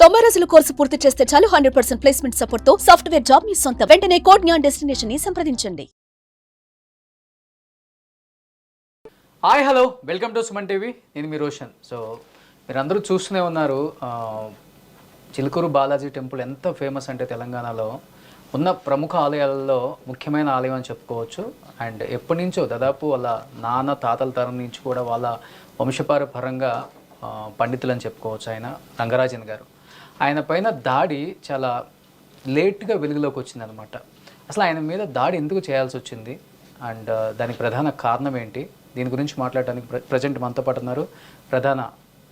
90 రోజుల కోర్సు పూర్తి చేస్తే చాలు 100% ప్లేస్మెంట్ సపోర్ట్ తో సాఫ్ట్వేర్ జాబ్ మీ సొంతం. వెంటనే కోడ్ జ్ఞాన్ డెస్టినేషన్ ని సంప్రదించండి. Hi hello welcome to Suman TV. నేను మీ రోషన్. సో మీరందరూ చూస్తూనే ఉన్నారు, చిలుకూరు బాలాజీ టెంపుల్ ఎంత ఫేమస్ అంటే తెలంగాణలో ఉన్న ప్రముఖ ఆలయాలలో ముఖ్యమైన ఆలయం అని చెప్పుకోవచ్చు. అండ్ ఎప్పటి నుంచో దాదాపు వాళ్ళ నాన్న తాతల తరం నుంచి కూడా వాళ్ళ వంశపారపరంగా పండితులు అని చెప్పుకోవచ్చు. ఆయన రంగరాజన్ గారు, ఆయన పైన దాడి చాలా లేట్గా వెలుగులోకి వచ్చిందనమాట. అసలు ఆయన మీద దాడి ఎందుకు చేయాల్సి వచ్చింది అండ్ దానికి ప్రధాన కారణం ఏంటి, దీని గురించి మాట్లాడడానికి ప్రజెంట్ మనతో పాటు ఉన్నారు ప్రధాన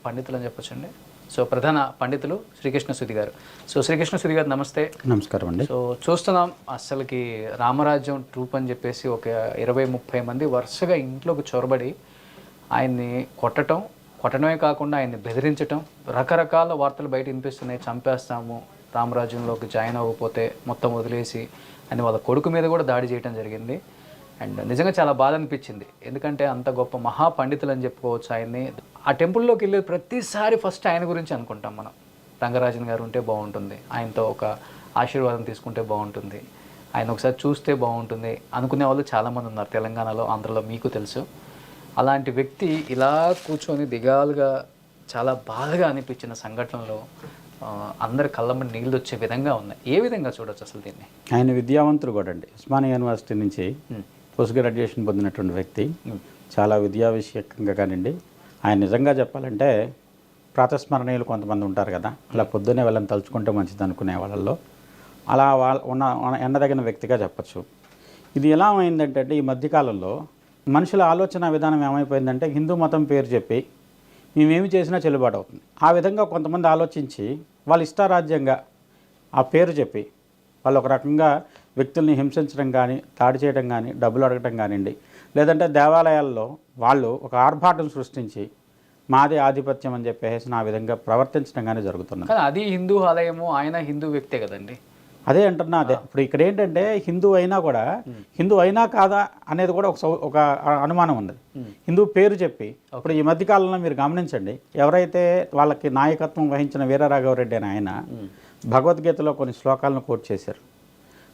పండితులు అని చెప్పొచ్చండి. సో ప్రధాన పండితులు శ్రీకృష్ణ సుధి గారు. సో శ్రీకృష్ణ సుధి గారు నమస్తే. నమస్కారం అండి. సో చూస్తున్నాం అసలుకి రామరాజ్యం ట్రూప్ అని చెప్పేసి ఒక 20-30 మంది వరుసగా ఇంట్లోకి చొరబడి ఆయన్ని కొట్టడమే కాకుండా ఆయన్ని బెదిరించటం, రకరకాల వార్తలు బయట వినిపిస్తున్నాయి. చంపేస్తాము, రామరాజ్యంలోకి జాయిన్ అవ్వకపోతే మొత్తం వదిలేసి అని వాళ్ళ కొడుకు మీద కూడా దాడి చేయడం జరిగింది. అండ్ నిజంగా చాలా బాధ అనిపించింది, ఎందుకంటే అంత గొప్ప మహాపండితులు అని చెప్పుకోవచ్చు ఆయన్ని. ఆ టెంపుల్లోకి వెళ్ళే ప్రతిసారి ఫస్ట్ ఆయన గురించి అనుకుంటాం మనం. రంగరాజన్ గారు ఉంటే బాగుంటుంది, ఆయనతో ఒక ఆశీర్వాదం తీసుకుంటే బాగుంటుంది, ఆయన ఒకసారి చూస్తే బాగుంటుంది అనుకునే వాళ్ళు చాలామంది ఉన్నారు తెలంగాణలో, ఆంధ్రలో, మీకు తెలుసు. అలాంటి వ్యక్తి ఇలా కూర్చొని దిగాలుగా చాలా బాధగా అనిపించిన సంఘటనలో అందరి కళ్ళమ్మడి నీళ్ళు వచ్చే విధంగా ఉన్నాయి. ఏ విధంగా చూడొచ్చు అసలు దీన్ని? ఆయన విద్యావంతుడు కూడా అండి. ఉస్మానియా యూనివర్సిటీ నుంచి పోస్ట్ గ్రాడ్యుయేషన్ పొందినటువంటి వ్యక్తి. చాలా విద్యా విషయకంగా కానివ్వండి, ఆయన నిజంగా చెప్పాలంటే ప్రాతస్మరణీయులు కొంతమంది ఉంటారు కదా, అలా పొద్దున్నే వెళ్ళని తలుచుకుంటే మంచిది అనుకునే వాళ్ళల్లో అలా ఎన్నదగిన వ్యక్తిగా చెప్పచ్చు. ఇది ఎలా అయిందంటే ఈ మధ్యకాలంలో మనుషుల ఆలోచన విధానం ఏమైపోయిందంటే హిందూ మతం పేరు చెప్పి మేమేమి చేసినా చెల్లుబాటు అవుతుంది. ఆ విధంగా కొంతమంది ఆలోచించి వాళ్ళ ఇష్టారాజ్యంగా ఆ పేరు చెప్పి వాళ్ళు ఒక రకంగా వ్యక్తుల్ని హింసించడం కానీ, దాడి చేయడం కానీ, డబ్బులు అడగటం కానివ్వండి, లేదంటే దేవాలయాల్లో వాళ్ళు ఒక ఆర్భాటం సృష్టించి మాదే ఆధిపత్యం అని చెప్పేసి ఆ విధంగా ప్రవర్తించడం కానీ జరుగుతుంది. కానీ అది హిందూ ఆలయము, ఆయన హిందూ వ్యక్తే కదండి. అదే అంటున్నా. అదే ఇప్పుడు ఇక్కడ ఏంటంటే హిందూ అయినా కూడా హిందూ అయినా కాదా అనేది కూడా ఒక అనుమానం ఉంది. హిందూ పేరు చెప్పి ఇప్పుడు ఈ మధ్యకాలంలో మీరు గమనించండి, ఎవరైతే వాళ్ళకి నాయకత్వం వహించిన వీరరాఘవరెడ్డి అని ఆయన భగవద్గీతలో కొన్ని శ్లోకాలను కోట్ చేశారు.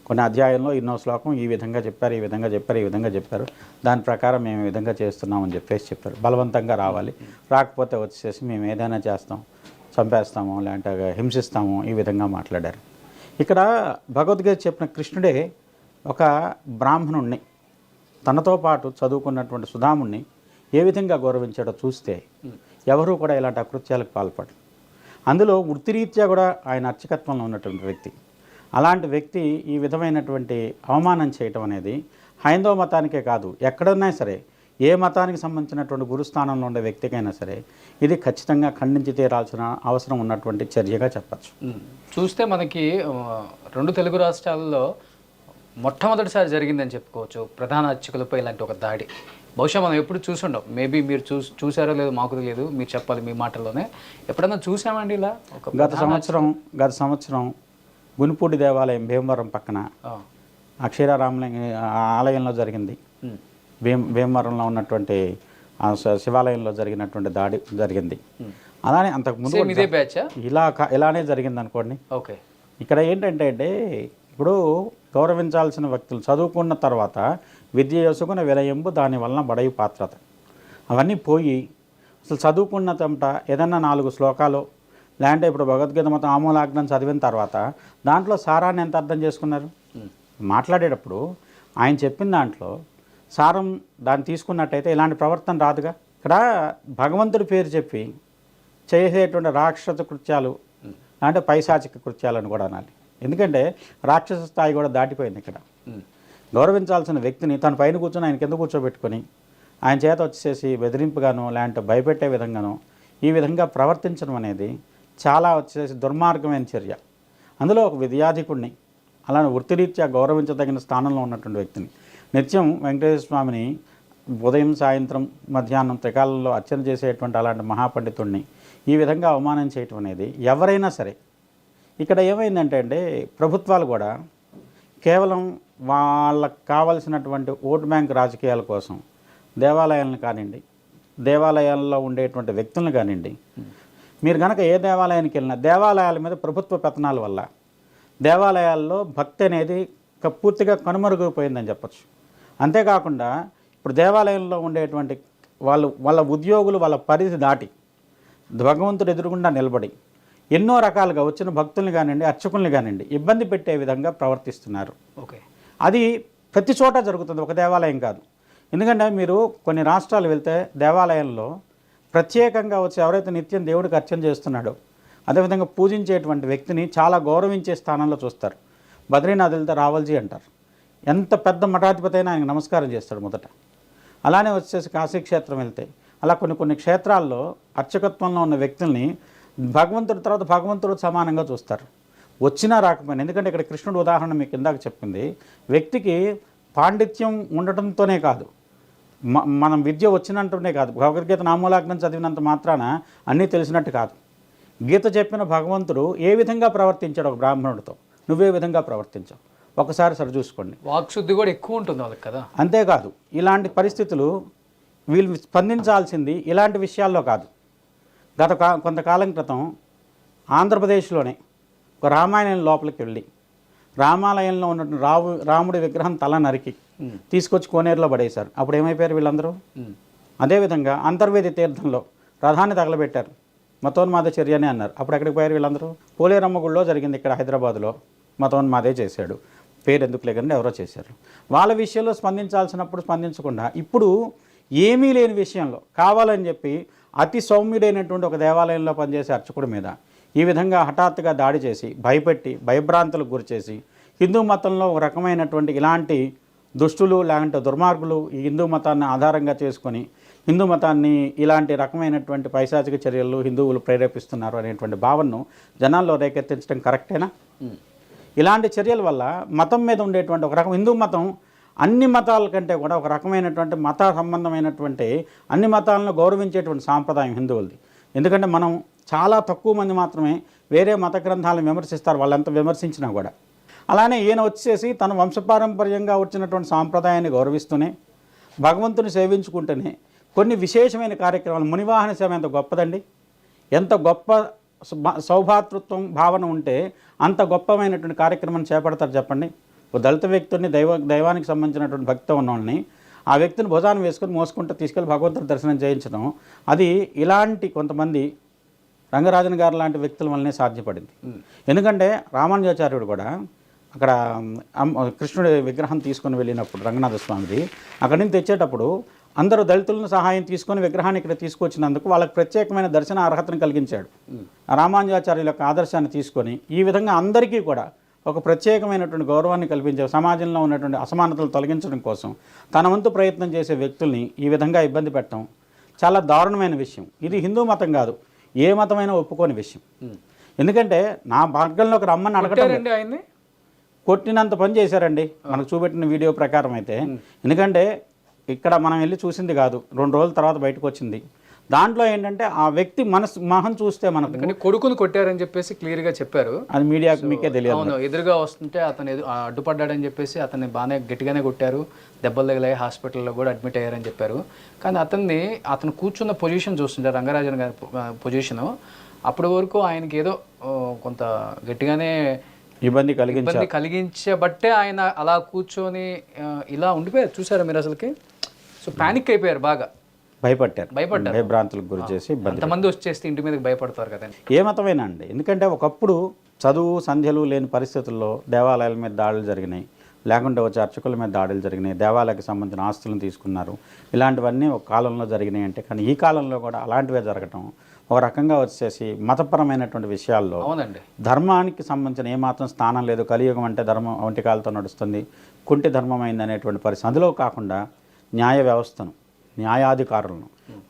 కొన్ని అధ్యాయంలో ఇన్నో శ్లోకం ఈ విధంగా చెప్పారు, ఈ విధంగా చెప్పారు, ఈ విధంగా చెప్పారు, దాని ప్రకారం మేము ఈ విధంగా చేస్తున్నామని చెప్పేసి చెప్పారు. బలవంతంగా రావాలి, రాకపోతే వచ్చేసి మేము ఏదైనా చేస్తాం, చంపేస్తాము, లేదంటే హింసిస్తాము, ఈ విధంగా మాట్లాడారు. ఇక్కడ భగవద్గీత చెప్పిన కృష్ణుడే ఒక బ్రాహ్మణుణ్ణి తనతో పాటు చదువుకున్నటువంటి సుధాముణ్ణి ఏ విధంగా గౌరవించాడో చూస్తే ఎవరూ కూడా ఇలాంటి అకృత్యాలకు పాల్పడరు. అందులో వృత్తిరీత్యా కూడా ఆయన అర్చకత్వంలో ఉన్నటువంటి వ్యక్తి. అలాంటి వ్యక్తి ఈ విధమైనటువంటి అవమానం చేయటం అనేది హైందవ మతానికే కాదు, ఎక్కడన్నా సరే ఏ మతానికి సంబంధించినటువంటి గురుస్థానంలో ఉండే వ్యక్తికైనా సరే ఇది ఖచ్చితంగా ఖండించి తీరాల్సిన అవసరం ఉన్నటువంటి చర్యగా చెప్పచ్చు. చూస్తే మనకి 2 తెలుగు రాష్ట్రాల్లో మొట్టమొదటిసారి జరిగిందని చెప్పుకోవచ్చు ప్రధాన అర్చకులపై ఇలాంటి ఒక దాడి. బహుశా మనం ఎప్పుడు చూసుండం, మేబీ మీరు చూసారో లేదో మాకు తెలియదు, మీరు చెప్పాలి మీ మాటల్లోనే. ఎప్పుడన్నా చూసామండి ఇలా? గత సంవత్సరం గునిపూడి దేవాలయం భీమవరం పక్కన అక్షరారామలింగ ఆలయంలో జరిగింది. భీమవరంలో ఉన్నటువంటి శివాలయంలో జరిగినటువంటి దాడి జరిగింది. అలానే అంతకుముందు ఇలానే జరిగింది అనుకోండి. ఓకే. ఇక్కడ ఏంటంటే ఇప్పుడు గౌరవించాల్సిన వ్యక్తులు చదువుకున్న తర్వాత విద్య చేసుకున్న వినయంబు దాని వలన బడయి పాత్రత అవన్నీ పోయి అసలు చదువుకున్న తమట ఏదన్నా 4 శ్లోకాలు లేదంటే ఇప్పుడు భగవద్గీత మొత్తం ఆమూలాగ్నం చదివిన తర్వాత దాంట్లో సారాన్ని ఎంత అర్థం చేసుకున్నారు? మాట్లాడేటప్పుడు ఆయన చెప్పిన దాంట్లో సారం దాన్ని తీసుకున్నట్టయితే ఇలాంటి ప్రవర్తన రాదుగా. ఇక్కడ భగవంతుడి పేరు చెప్పి చేసేటువంటి రాక్షస కృత్యాలు అంటే పైశాచిక కృత్యాలను కూడా అనాలి. ఎందుకంటే రాక్షస స్థాయి కూడా దాటిపోయింది. ఇక్కడ గౌరవించాల్సిన వ్యక్తిని తన పైన కూర్చొని ఆయన కింద కూర్చోబెట్టుకొని ఆయన చేత వచ్చేసి బెదిరింపుగానో లేదంటే భయపెట్టే విధంగానో ఈ విధంగా ప్రవర్తించడం అనేది చాలా వచ్చేసి దుర్మార్గమైన చర్య. అందులో ఒక విద్యాధికుడిని అలానే వృత్తిరీత్యా గౌరవించదగిన స్థానంలో ఉన్నటువంటి వ్యక్తిని నిత్యం వెంకటేశ్వర స్వామిని ఉదయం, సాయంత్రం, మధ్యాహ్నం త్రికాలంలో అర్చన చేసేటువంటి అలాంటి మహాపండితుడిని ఈ విధంగా అవమానం చేయటం అనేది ఎవరైనా సరే. ఇక్కడ ఏమైందంటే ప్రభుత్వాలు కూడా కేవలం వాళ్ళకు కావలసినటువంటి ఓటు బ్యాంక్ రాజకీయాల కోసం దేవాలయాలను కానివ్వండి, దేవాలయాల్లో ఉండేటువంటి వ్యక్తులను కానివ్వండి, మీరు కనుక ఏ దేవాలయానికి వెళ్ళినా దేవాలయాల మీద ప్రభుత్వ పెత్తనాల వల్ల దేవాలయాల్లో భక్తి అనేది పూర్తిగా కనుమరుగైపోయిందని చెప్పచ్చు. అంతేకాకుండా ఇప్పుడు దేవాలయంలో ఉండేటువంటి వాళ్ళ ఉద్యోగులు వాళ్ళ పరిధి దాటి భగవంతుడు ఎదురుగుండా నిలబడి ఎన్నో రకాలుగా వచ్చిన భక్తుల్ని కానివ్వండి, అర్చకుల్ని కానివ్వండి ఇబ్బంది పెట్టే విధంగా ప్రవర్తిస్తున్నారు. ఓకే, అది ప్రతి చోట జరుగుతుంది, ఒక దేవాలయం కాదు. ఎందుకంటే మీరు కొన్ని రాష్ట్రాలు వెళ్తే దేవాలయంలో ప్రత్యేకంగా వచ్చి ఎవరైతే నిత్యం దేవుడికి అర్చన చేస్తున్నాడో అదేవిధంగా పూజించేటువంటి వ్యక్తిని చాలా గౌరవించే స్థానంలో చూస్తారు. బద్రీనాథ్ వెళ్తే రావల్జీ అంటారు. ఎంత పెద్ద మఠాధిపతి అయినా ఆయనకు నమస్కారం చేస్తాడు మొదట. అలానే వచ్చేసి కాశీక్షేత్రం వెళ్తే అలా కొన్ని క్షేత్రాల్లో అర్చకత్వంలో ఉన్న వ్యక్తుల్ని భగవంతుడి తర్వాత భగవంతుడు సమానంగా చూస్తారు, వచ్చినా రాకపోయినా. ఎందుకంటే ఇక్కడ కృష్ణుడు ఉదాహరణ మీకు ఇందాక చెప్పింది, వ్యక్తికి పాండిత్యం ఉండటంతోనే కాదు, మనం విద్య వచ్చినట్టునే కాదు, భగవద్గీత నామూలాగ్నం చదివినంత మాత్రాన అన్నీ తెలిసినట్టు కాదు. గీత చెప్పిన భగవంతుడు ఏ విధంగా ప్రవర్తించాడు ఒక బ్రాహ్మణుడితో, నువ్వే విధంగా ప్రవర్తించావు, ఒకసారి సరిచూసుకోండి. వాక్శుద్ధి కూడా ఎక్కువ ఉంటుంది వాళ్ళకి కదా. అంతేకాదు, ఇలాంటి పరిస్థితులు వీళ్ళు స్పందించాల్సింది ఇలాంటి విషయాల్లో కాదు. కొంతకాలం క్రితం ఆంధ్రప్రదేశ్లోనే ఒక రామాయణం లోపలికి వెళ్ళి రామాలయంలో ఉన్నటువంటి రాముడి విగ్రహం తల నరికి తీసుకొచ్చి కోనేరులో పడేశారు. అప్పుడు ఏమైపోయారు వీళ్ళందరూ? అదేవిధంగా అంతర్వేది తీర్థంలో రథాన్ని తగలబెట్టారు, మతోన్మాద చర్యనే అన్నారు. అప్పుడు ఎక్కడికి పోయారు వీళ్ళందరూ? పోలేరమ్మ గుడిలో జరిగింది ఇక్కడ హైదరాబాద్లో, మతోన్మాదే చేశాడు, పేరు ఎందుకు లేకుండా ఎవరో చేశారు. వాళ్ళ విషయంలో స్పందించాల్సినప్పుడు స్పందించకుండా ఇప్పుడు ఏమీ లేని విషయంలో కావాలని చెప్పి అతి సౌమ్యుడైనటువంటి ఒక దేవాలయంలో పనిచేసే అర్చకుడి మీద ఈ విధంగా హఠాత్తుగా దాడి చేసి భయపెట్టి భయభ్రాంతులకు గురిచేసి హిందూ మతంలో ఒక రకమైనటువంటి ఇలాంటి దుష్టులు లేదంటే దుర్మార్గులు ఈ హిందూ మతాన్ని ఆధారంగా చేసుకొని హిందూ మతాన్ని ఇలాంటి రకమైనటువంటి పైశాచిక చర్యలు హిందువులు ప్రేరేపిస్తున్నారు అనేటువంటి భావనను జనాల్లో రేకెత్తించడం కరెక్టేనా? ఇలాంటి చర్యల వల్ల మతం మీద ఉండేటువంటి ఒక రకం హిందూ మతం అన్ని మతాల కంటే కూడా ఒక రకమైనటువంటి మత సంబంధమైనటువంటి అన్ని మతాలను గౌరవించేటువంటి సాంప్రదాయం హిందువులది. ఎందుకంటే మనం చాలా తక్కువ మంది మాత్రమే వేరే మత గ్రంథాలను విమర్శిస్తారు, వాళ్ళంతా విమర్శించినా కూడా. అలానే ఈయన వచ్చేసి తన వంశపారంపర్యంగా వచ్చినటువంటి సాంప్రదాయాన్ని గౌరవిస్తూనే భగవంతుని సేవించుకుంటూనే కొన్ని విశేషమైన కార్యక్రమాలు, మునివాహన సేవ ఎంత గొప్పదండి, ఎంత గొప్ప సౌభాతృత్వం భావన ఉంటే అంత గొప్పమైనటువంటి కార్యక్రమాన్ని చేపడతారు చెప్పండి. ఒక దళిత వ్యక్తుడిని దైవానికి సంబంధించినటువంటి భక్తి ఉన్న వాళ్ళని ఆ వ్యక్తిని భుజాన్ని వేసుకొని మోసుకుంటూ తీసుకెళ్ళి భగవంతుడి దర్శనం చేయించడం, అది ఇలాంటి కొంతమంది రంగరాజన్ గారు లాంటి వ్యక్తుల వల్లనే సాధ్యపడింది. ఎందుకంటే రామానుజాచార్యుడు కూడా అక్కడ కృష్ణుడి విగ్రహం తీసుకొని వెళ్ళినప్పుడు రంగనాథ స్వామిది అక్కడి నుంచి తెచ్చేటప్పుడు అందరూ దళితులను సహాయం తీసుకొని విగ్రహాన్ని ఇక్కడ తీసుకొచ్చినందుకు వాళ్ళకి ప్రత్యేకమైన దర్శన అర్హతను కలిగించాడు. రామానుజాచార్యుల యొక్క ఆదర్శాన్ని తీసుకొని ఈ విధంగా అందరికీ కూడా ఒక ప్రత్యేకమైనటువంటి గౌరవాన్ని కల్పించే, సమాజంలో ఉన్నటువంటి అసమానతలు తొలగించడం కోసం తన వంతు ప్రయత్నం చేసే వ్యక్తుల్ని ఈ విధంగా ఇబ్బంది పెట్టడం చాలా దారుణమైన విషయం. ఇది హిందూ మతం కాదు, ఏ మతమైనా ఒప్పుకోని విషయం. ఎందుకంటే నా మార్గంలోకి రమ్మని అడగటం, ఆయన్ని కొట్టినంత పని చేశారండి మనకు చూపెట్టిన వీడియో ప్రకారం అయితే. ఎందుకంటే ఇక్కడ మనం వెళ్ళి చూసింది కాదు, 2 రోజుల తర్వాత బయటకు వచ్చింది. దాంట్లో ఏంటంటే ఆ వ్యక్తి మొహం చూస్తే మనకు కొడుకుని కొట్టారని చెప్పేసి క్లియర్గా చెప్పారు. అది మీడియాకి మీకే తెలియదు. అవును, ఎదురుగా వస్తుంటే అతను అడ్డుపడ్డాడని చెప్పేసి అతన్ని బాగానే గట్టిగానే కొట్టారు, దెబ్బలు తగిలాయి, హాస్పిటల్లో కూడా అడ్మిట్ అయ్యారని చెప్పారు. కానీ అతను కూర్చున్న పొజిషన్ చూస్తుంటే రంగరాజన్ గారి పొజిషను అప్పటి వరకు ఆయనకి ఏదో కొంత గట్టిగానే ఇబ్బంది కలిగించబట్టే ఆయన అలా కూర్చొని ఇలా ఉండిపోయారు. చూసారా మీరు అసలుకి? సో పానిక్ అయిపోయారు, బాగా భయపడ్డారు, భయభ్రాంతులకు గురి చేసి అంతమంది వచ్చేస్తే ఇంటి మీదకి భయపడతారు కదండి. ఏ మతమైనా అండి. ఎందుకంటే ఒకప్పుడు చదువు సంధ్యలు లేని పరిస్థితుల్లో దేవాలయాల మీద దాడులు జరిగినాయి, లేకుంటే వచ్చే అర్చకుల మీద దాడులు జరిగినాయి, దేవాలయాలకు సంబంధించిన ఆస్తులను తీసుకున్నారు, ఇలాంటివన్నీ ఒక కాలంలో జరిగినాయి. అంటే కానీ ఈ కాలంలో కూడా అలాంటివే జరగటం ఒక రకంగా వచ్చేసి మతపరమైనటువంటి విషయాల్లో ధర్మానికి సంబంధించిన ఏమాత్రం స్థానం లేదు. కలియుగం అంటే ధర్మం ఒంటికాలతో నడుస్తుంది, కుంటి ధర్మమైంది అనేటువంటి పరిస్థితి. అందులో కాకుండా న్యాయ వ్యవస్థను, న్యాయాధికారులను,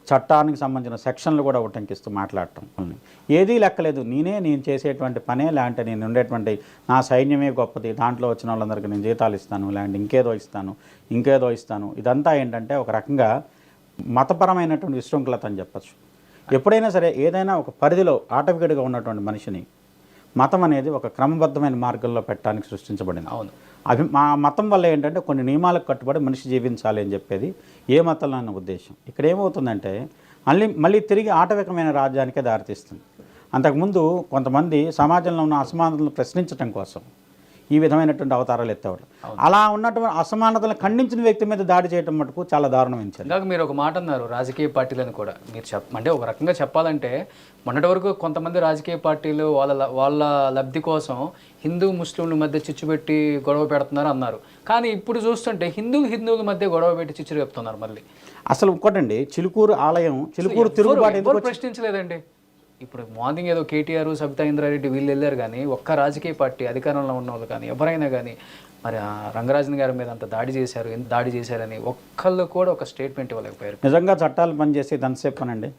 చట్టానికి సంబంధించిన సెక్షన్లు కూడా ఉటంకిస్తూ మాట్లాడటం ఏదీ లెక్కలేదు. నేను చేసేటువంటి పనే, లేదంటే నేను ఉండేటువంటి నా సైన్యమే గొప్పది, దాంట్లో వచ్చిన వాళ్ళందరికీ నేను జీతాలు ఇస్తాను, లేదంటే ఇంకేదో ఇస్తాను. ఇదంతా ఏంటంటే ఒక రకంగా మతపరమైనటువంటి విశృంఖలత అని చెప్పచ్చు. ఎప్పుడైనా సరే ఏదైనా ఒక పరిధిలో ఆటవికడిగా ఉన్నటువంటి మనిషిని మతం అనేది ఒక క్రమబద్ధమైన మార్గంలో పెట్టడానికి సృష్టించబడింది. అవును, మా మతం వల్ల ఏంటంటే కొన్ని నియమాలకు కట్టుబడి మనిషి జీవించాలి అని చెప్పేది ఏ మతంలో అన్న ఉద్దేశం. ఇక్కడ ఏమవుతుందంటే మళ్ళీ తిరిగి ఆటవికమైన రాజ్యానికే దారితీస్తుంది. అంతకుముందు కొంతమంది సమాజంలో ఉన్న అసమానతలను ప్రశ్నించడం కోసం ఈ విధమైనటువంటి అవతారాలు ఎత్తేవాడు. అలా ఉన్నటువంటి అసమానతలను ఖండించిన వ్యక్తి మీద దాడి చేయడం మటుకు చాలా దారుణమించారు. ఇందాక మీరు ఒక మాట అన్నారు, రాజకీయ పార్టీలను కూడా మీరు అంటే ఒక రకంగా చెప్పాలంటే మొన్నటి వరకు కొంతమంది రాజకీయ పార్టీలు వాళ్ళ లబ్ధి కోసం హిందూ ముస్లింల మధ్య చిచ్చు పెట్టి గొడవ పెడుతున్నారు అన్నారు. కానీ ఇప్పుడు చూస్తుంటే హిందువుల మధ్య గొడవ పెట్టి చిచ్చు చెప్తున్నారు మళ్ళీ. అసలు ఇంకోటండి, చిలుకూరు ఆలయం, చిలుకూరు తిరుగుబాటు ఎవరు ప్రశ్నించలేదండి. ఇప్పుడు మార్నింగ్ ఏదో కేటీఆర్, సబితా ఇంద్రారెడ్డి వీళ్ళు వెళ్ళారు, కానీ ఒక్క రాజకీయ పార్టీ అధికారంలో ఉన్న వాళ్ళు కానీ ఎవరైనా కానీ మరి రంగరాజన్ గారి మీద అంత దాడి చేశారని ఒక్కళ్ళు కూడా ఒక స్టేట్మెంట్ ఇవ్వలేకపోయారు. నిజంగా చట్టాలు పనిచేసి ఎంతసేపు అనండి,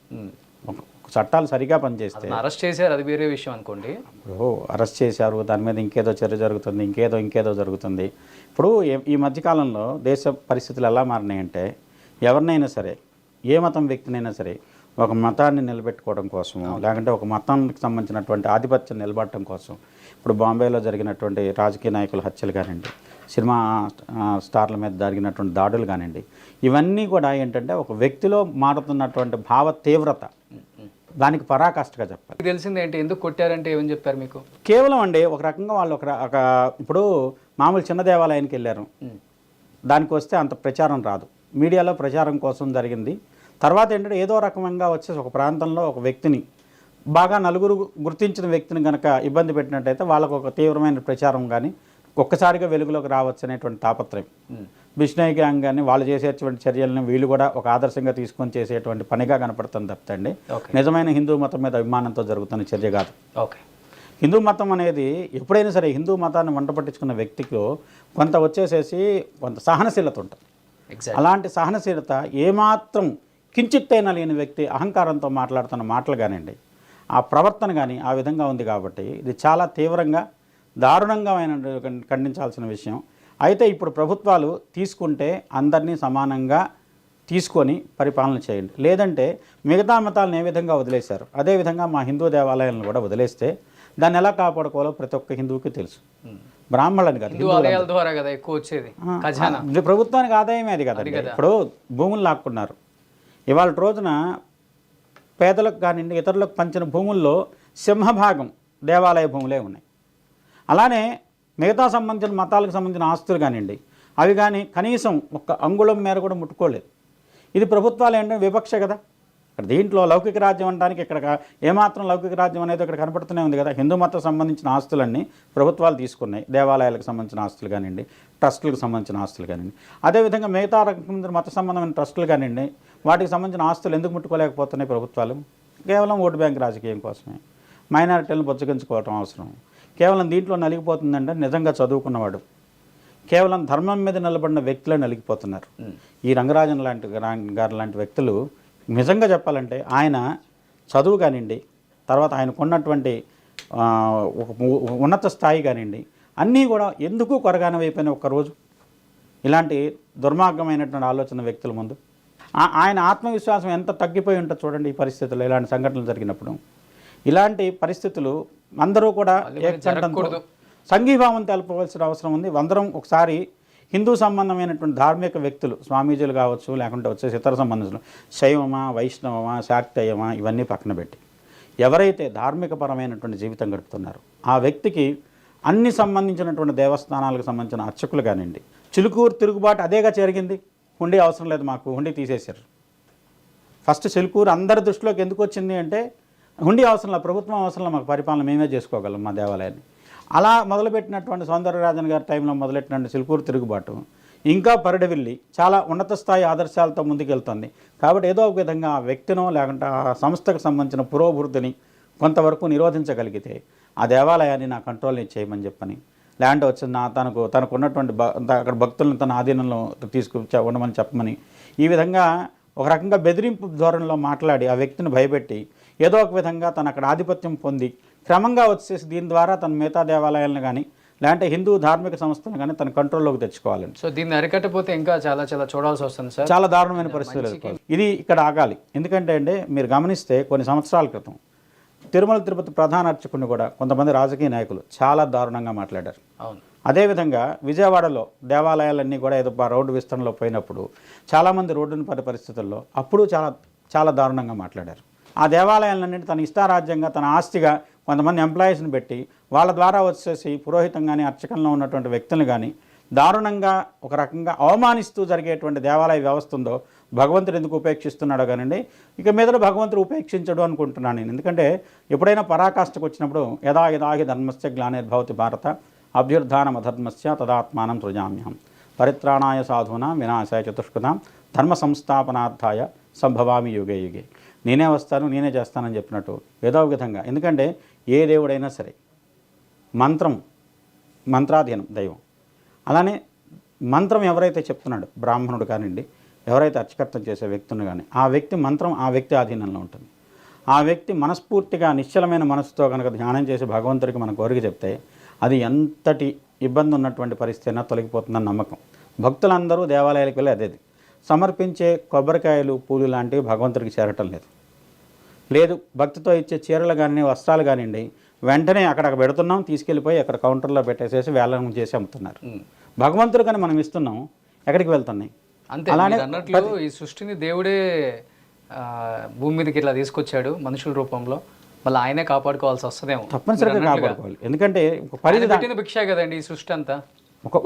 చట్టాలు సరిగా పనిచేస్తే. అరెస్ట్ చేశారు, అది వేరే విషయం అనుకోండి. ఇప్పుడు అరెస్ట్ చేశారు, దాని మీద ఇంకేదో చర్య జరుగుతుంది, ఇంకేదో జరుగుతుంది. ఇప్పుడు ఈ మధ్యకాలంలో దేశ పరిస్థితులు ఎలా మారినాయంటే, ఎవరినైనా సరే, ఏ మతం వ్యక్తినైనా సరే ఒక మతాన్ని నిలబెట్టుకోవడం కోసం, లేకుంటే ఒక మతానికి సంబంధించినటువంటి ఆధిపత్యం నిలబడటం కోసం, ఇప్పుడు బాంబేలో జరిగినటువంటి రాజకీయ నాయకుల హత్యలు కానివ్వండి, సినిమా స్టార్ల మీద జరిగినటువంటి దాడులు కానివ్వండి, ఇవన్నీ కూడా ఏంటంటే ఒక వ్యక్తిలో మారుతున్నటువంటి భావ తీవ్రత, దానికి పరాకాష్ఠగా చెప్పాలి. తెలిసింది ఏంటి, ఎందుకు కొట్టారంటే ఏమని చెప్పారు మీకు? కేవలం అండి ఒక రకంగా వాళ్ళు ఒక ఇప్పుడు మామూలు చిన్న దేవాలయానికి వెళ్ళారు, దానికి వస్తే అంత ప్రచారం రాదు, మీడియాలో ప్రచారం కోసం జరిగింది. తర్వాత ఏంటంటే ఏదో రకంగా వచ్చేసి ఒక ప్రాంతంలో ఒక వ్యక్తిని బాగా నలుగురు గుర్తించిన వ్యక్తిని కనుక ఇబ్బంది పెట్టినట్టయితే వాళ్ళకు ఒక తీవ్రమైన ప్రచారం కానీ ఒక్కసారిగా వెలుగులోకి రావచ్చు అనేటువంటి తాపత్రయం. బిష్నోయ్ గ్యాంగ్ కానీ వాళ్ళు చేసేటువంటి చర్యలను వీళ్ళు కూడా ఒక ఆదర్శంగా తీసుకొని చేసేటువంటి పనిగా కనపడుతుంది తప్పితండి నిజమైన హిందూ మతం మీద అభిమానంతో జరుగుతున్న చర్య కాదు. ఓకే, హిందూ మతం అనేది ఎప్పుడైనా సరే హిందూ మతాన్ని వంట పట్టించుకున్న వ్యక్తికి కొంత వచ్చేసేసి కొంత సహనశీలత ఉంటుంది. అలాంటి సహనశీలత ఏమాత్రం కించిత్తైనా లేని వ్యక్తి అహంకారంతో మాట్లాడుతున్న మాటలు కానివ్వండి, ఆ ప్రవర్తన కానీ ఆ విధంగా ఉంది. కాబట్టి ఇది చాలా తీవ్రంగా దారుణంగా ఖండించాల్సిన విషయం. అయితే ఇప్పుడు ప్రభుత్వాలు తీసుకుంటే అందరినీ సమానంగా తీసుకొని పరిపాలన చేయండి, లేదంటే మిగతా మతాలను ఏ విధంగా వదిలేశారు అదేవిధంగా మా హిందూ దేవాలయాలను కూడా వదిలేస్తే దాన్ని ఎలా కాపాడుకోవాలో ప్రతి ఒక్క హిందువుకి తెలుసు. బ్రాహ్మణులని కాదు, ప్రభుత్వానికి ఆదాయమే అది కదండి. ఇప్పుడు భూములు లాక్కున్నారు, ఇవాళ రోజున పేదలకు కానివ్వండి ఇతరులకు పంచిన భూముల్లో సింహభాగం దేవాలయ భూములే ఉన్నాయి. అలానే మిగతా సంబంధించిన మతాలకు సంబంధించిన ఆస్తులు కానివ్వండి అవి కానీ కనీసం ఒక అంగుళం మేర కూడా ముట్టుకోలేదు. ఇది ప్రభుత్వాలు ఏంటంటే వివక్ష కదా. ఇక్కడ దీంట్లో లౌకిక రాజ్యం అనడానికి ఇక్కడ ఏమాత్రం లౌకిక రాజ్యం అనేది ఇక్కడ కనపడుతూనే ఉంది కదా. హిందూ మతం సంబంధించిన ఆస్తులన్నీ ప్రభుత్వాలు తీసుకున్నాయి, దేవాలయాలకు సంబంధించిన ఆస్తులు కానివ్వండి, ట్రస్టులకు సంబంధించిన ఆస్తులు కానివ్వండి. అదేవిధంగా మిగతా రకమైన మత సంబంధమైన ట్రస్టులు కానివ్వండి వాటికి సంబంధించిన ఆస్తులు ఎందుకు ముట్టుకోలేకపోతున్నాయి ప్రభుత్వాలు? కేవలం ఓటు బ్యాంక్ రాజకీయం కోసమే, మైనారిటీలను బొచ్చగించుకోవటం అవసరం. కేవలం దీంట్లో నలిగిపోతుందంటే నిజంగా చదువుకున్నవాడు, కేవలం ధర్మం మీద నిలబడిన వ్యక్తులే నలిగిపోతున్నారు. ఈ రంగరాజన్ గారు లాంటి వ్యక్తులు నిజంగా చెప్పాలంటే ఆయన చదువు కానివ్వండి, తర్వాత ఆయనకున్నటువంటి ఒక ఉన్నత స్థాయి కానివ్వండి అన్నీ కూడా ఎందుకు కొరగానవైపోయిన ఒక్కరోజు ఇలాంటి దుర్మార్గమైనటువంటి ఆలోచన వ్యక్తుల ముందు. ఆయన ఆత్మవిశ్వాసం ఎంత తగ్గిపోయి ఉంటుందో చూడండి. ఈ పరిస్థితుల్లో ఇలాంటి సంఘటనలు జరిగినప్పుడు ఇలాంటి పరిస్థితులు అందరూ కూడా ఏకంఠంతో సంఘీభావం తెలపవలసిన అవసరం ఉంది. అందరం ఒకసారి హిందూ సంబంధమైనటువంటి ధార్మిక వ్యక్తులు, స్వామీజీలు కావచ్చు, లేకుంటే వచ్చేసి ఇతర సంబంధించిన శైవమా, వైష్ణవమా, శాక్తేయమా ఇవన్నీ పక్కన పెట్టి ఎవరైతే ధార్మికపరమైనటువంటి జీవితం గడుపుతున్నారో ఆ వ్యక్తికి అన్ని సంబంధించినటువంటి దేవస్థానాలకు సంబంధించిన అర్చకులు కానివ్వండి, చిలుకూరు తిరుగుబాటు అదేగా జరిగింది. హుండీ అవసరం లేదు మాకు, హుండీ తీసేశారు. ఫస్ట్ చిలుకూరు అందరి దృష్టిలోకి ఎందుకు వచ్చింది అంటే హుండీ అవసరంలో, ప్రభుత్వం అవసరంలో, మాకు పరిపాలన మేమే చేసుకోగలం మా దేవాలయాన్ని. అలా మొదలుపెట్టినటువంటి సౌందరరాజన్ గారి టైంలో మొదలెట్టినటువంటి చిలుకూరు తిరుగుబాటు ఇంకా పరిడవిల్లి చాలా ఉన్నత స్థాయి ఆదర్శాలతో ముందుకెళ్తుంది. కాబట్టి ఏదో ఒక విధంగా ఆ వ్యక్తినో లేకుంటే ఆ సంస్థకు సంబంధించిన పురోభివృద్ధిని కొంతవరకు నిరోధించగలిగితే ఆ దేవాలయాన్ని నా కంట్రోల్ని చేయమని చెప్పని, లేదంటే వచ్చి తనకు ఉన్నటువంటి అక్కడ భక్తులను తన ఆధీనంలో ఉండమని చెప్పమని, ఈ విధంగా ఒక రకంగా బెదిరింపు ధోరణిలో మాట్లాడి ఆ వ్యక్తిని భయపెట్టి ఏదో ఒక విధంగా తను అక్కడ ఆధిపత్యం పొంది క్రమంగా వచ్చేసి దీని ద్వారా తన మిగతా దేవాలయాలను కానీ లేదంటే హిందూ ధార్మిక సంస్థలను కానీ తన కంట్రోల్లోకి తెచ్చుకోవాలని. సో దీన్ని అరికట్టకపోతే ఇంకా చాలా చూడాల్సి వస్తుంది సార్. చాలా దారుణమైన పరిస్థితులు. ఇది ఇక్కడ ఆగాలి. ఎందుకంటే అండి మీరు గమనిస్తే కొన్ని సంవత్సరాల క్రితం తిరుమల తిరుపతి ప్రధాన అర్చకుడిని కూడా కొంతమంది రాజకీయ నాయకులు చాలా దారుణంగా మాట్లాడారు. అవును. అదేవిధంగా విజయవాడలో దేవాలయాలన్నీ కూడా ఏదో రోడ్డు విస్తరణలో పోయినప్పుడు చాలామంది రోడ్డుని పడే పరిస్థితుల్లో అప్పుడు చాలా దారుణంగా మాట్లాడారు. ఆ దేవాలయాలన్నింటి తన ఇష్టారాజ్యంగా తన ఆస్తిగా కొంతమంది ఎంప్లాయీస్ని పెట్టి వాళ్ళ ద్వారా వచ్చేసి పురోహితం కానీ అర్చకంలో ఉన్నటువంటి వ్యక్తులను కానీ దారుణంగా ఒక రకంగా అవమానిస్తూ జరిగేటువంటి దేవాలయ వ్యవస్థ ఉందో భగవంతుడు ఎందుకు ఉపేక్షిస్తున్నాడో కానివ్వండి, ఇక మీదట భగవంతుడు ఉపేక్షించడు అనుకుంటున్నాను నేను. ఎందుకంటే ఎప్పుడైనా పరాకాష్ఠకు వచ్చినప్పుడు యదా యదాహి ధర్మస్య గ్లానిర్భవతి భారత అభ్యుర్ధానమధర్మస్య తదాత్మానం సృజామ్యహం పరిత్రాణాయ సాధూనాం వినాశాయ చతుష్కృతాం ధర్మ సంస్థాపనార్థాయ సంభవామి యుగే యుగే. నేనే వస్తాను, నేనే చేస్తానని చెప్పినట్టు ఏదో విధంగా. ఎందుకంటే ఏ దేవుడైనా సరే మంత్రాధీనం దైవం. అలానే మంత్రం ఎవరైతే చెప్తున్నాడో బ్రాహ్మణుడు కానివ్వండి, ఎవరైతే అర్చకత్వం చేసే వ్యక్తిని కానీ, ఆ వ్యక్తి మంత్రం ఆ వ్యక్తి ఆధీనంలో ఉంటుంది. ఆ వ్యక్తి మనస్ఫూర్తిగా నిశ్చలమైన మనసుతో కనుక ధ్యానం చేసి భగవంతుడికి మన కోరిక చెప్తే అది ఎంతటి ఇబ్బంది ఉన్నటువంటి పరిస్థితి అయినా తొలగిపోతుందని నమ్మకం. భక్తులందరూ దేవాలయాలకు వెళ్ళి అదేది సమర్పించే కొబ్బరికాయలు పూలు లాంటివి భగవంతుడికి చేరటం లేదు. భక్తితో ఇచ్చే చీరలు కానీ వస్త్రాలు కానివ్వండి వెంటనే అక్కడ పెడుతున్నాం, తీసుకెళ్ళిపోయి అక్కడ కౌంటర్లో పెట్టేసేసి వేలం చేసి అమ్ముతున్నారు. భగవంతుడు కానీ మనం ఇస్తున్నాం, ఎక్కడికి వెళ్తున్నాయి? అంతే అన్నట్లు ఈ సృష్టిని దేవుడే భూమి మీదకి ఇట్లా తీసుకొచ్చాడు మనుషుల రూపంలో, మళ్ళీ ఆయనే కాపాడుకోవాల్సి వస్తుందేమో. తప్పనిసరిగా కాపాడుకోవాలి. ఎందుకంటే ఒక పరిధి పెట్టిన భిక్ష కదండి ఈ సృష్టి అంతా.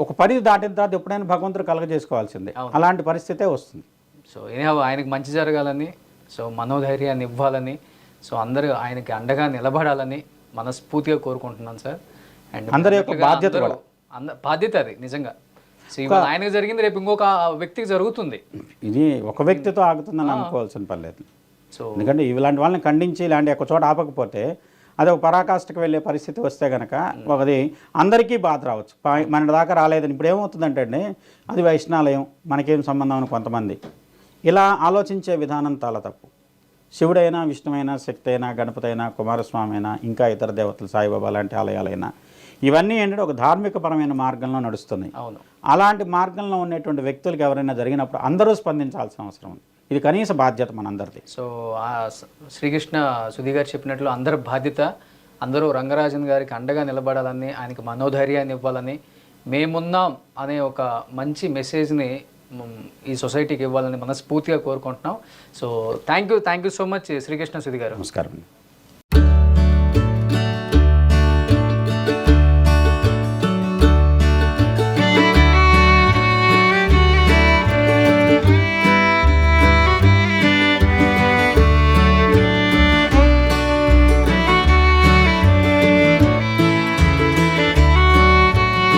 ఒక పరిధి దాటిన తర్వాత ఎప్పుడైనా భగవంతుడు కలగజేసుకోవాల్సిందే. అలాంటి పరిస్థితే వస్తుంది. సో ఆయనకు మంచి జరగాలని, సో మనోధైర్యాన్ని ఇవ్వాలని, సో అందరూ ఆయనకి అండగా నిలబడాలని మనస్ఫూర్తిగా కోరుకుంటున్నాను సార్. అండ్ అందరి యొక్క బాధ్యత బాధ్యత అది నిజంగా. సో ఇవాళ ఆయనకు జరిగింది రేపు ఇంకొక వ్యక్తికి జరుగుతుంది. ఇది ఒక వ్యక్తితో ఆగుతుందని అనుకోవాల్సిన పని లేదు. సో ఎందుకంటే ఇలాంటి వాళ్ళని ఖండించి ఇలాంటి ఒక చోట ఆపకపోతే అది ఒక పరాకాష్ఠకు వెళ్ళే పరిస్థితి వస్తే కనుక ఒకది అందరికీ బాధ రావచ్చు. మన దాకా రాలేదని ఇప్పుడు ఏమవుతుందంటే అండి, అది వైష్ణాలయం మనకేం సంబంధం అని కొంతమంది ఇలా ఆలోచించే విధానం చాలా తప్పు. శివుడైనా, విష్ణువైనా, శక్తి అయినా, గణపతి అయినా, కుమారస్వామి అయినా, ఇంకా ఇతర దేవతలు, సాయిబాబా లాంటి ఆలయాలైనా ఇవన్నీ ఏంటంటే ఒక ధార్మికపరమైన మార్గంలో నడుస్తున్నాయి. అవును, అలాంటి మార్గంలో ఉన్నటువంటి వ్యక్తులకు ఎవరైనా జరిగినప్పుడు అందరూ స్పందించాల్సిన అవసరం ఉంది. ఇది కనీస బాధ్యత మనందరిది. సో శ్రీకృష్ణ సుధీ గారు చెప్పినట్లు అందరి బాధ్యత, అందరూ రంగరాజన్ గారికి అండగా నిలబడాలని, ఆయనకి మనోధైర్యాన్ని ఇవ్వాలని, మేమున్నాం అనే ఒక మంచి మెసేజ్ని ఈ సొసైటీకి ఇవ్వాలని మనస్ఫూర్తిగా కోరుకుంటున్నాం. So thank you so much Srikrishna Sudhi గారు. నమస్కారం.